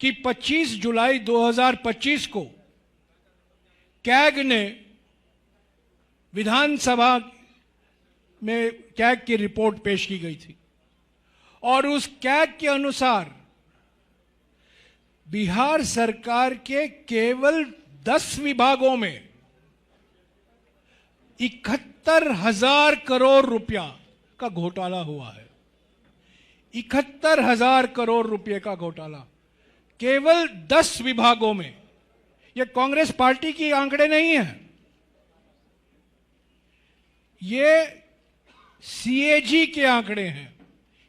कि 25 जुलाई 2025 को कैग ने विधानसभा में कैग की रिपोर्ट पेश की गई थी और उस कैग के अनुसार बिहार सरकार के केवल 10 विभागों में 71,000 करोड़ रुपया का घोटाला हुआ है। 71,000 करोड़ रुपए का घोटाला केवल 10 विभागों में। यह कांग्रेस पार्टी की आंकड़े नहीं है, ये सीएजी के आंकड़े हैं,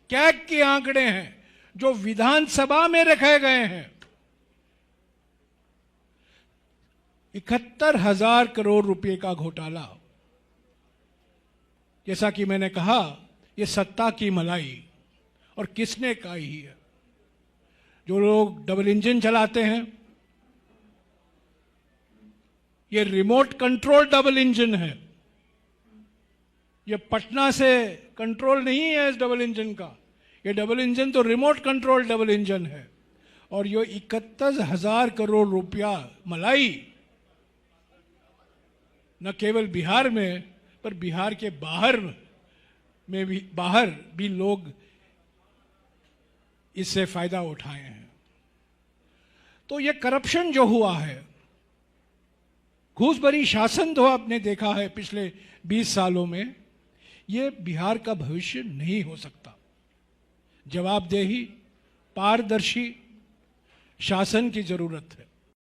कैग के आंकड़े हैं जो विधानसभा में रखे गए हैं। 71,000 करोड़ रुपए का घोटाला। जैसा कि मैंने कहा, यह सत्ता की मलाई और किसने कही है? जो लोग डबल इंजन चलाते हैं, ये रिमोट कंट्रोल डबल इंजन है। ये पटना से कंट्रोल नहीं है इस डबल इंजन का। ये डबल इंजन तो रिमोट कंट्रोल डबल इंजन है। और ये 71,000 करोड़ रुपया मलाई न केवल बिहार में, पर बिहार के बाहर भी लोग इससे फायदा उठाए हैं। तो ये करप्शन जो हुआ है, घूसभरी शासन तो आपने देखा है पिछले 20 सालों में, ये बिहार का भविष्य नहीं हो सकता। जवाबदेही, पारदर्शी शासन की जरूरत है।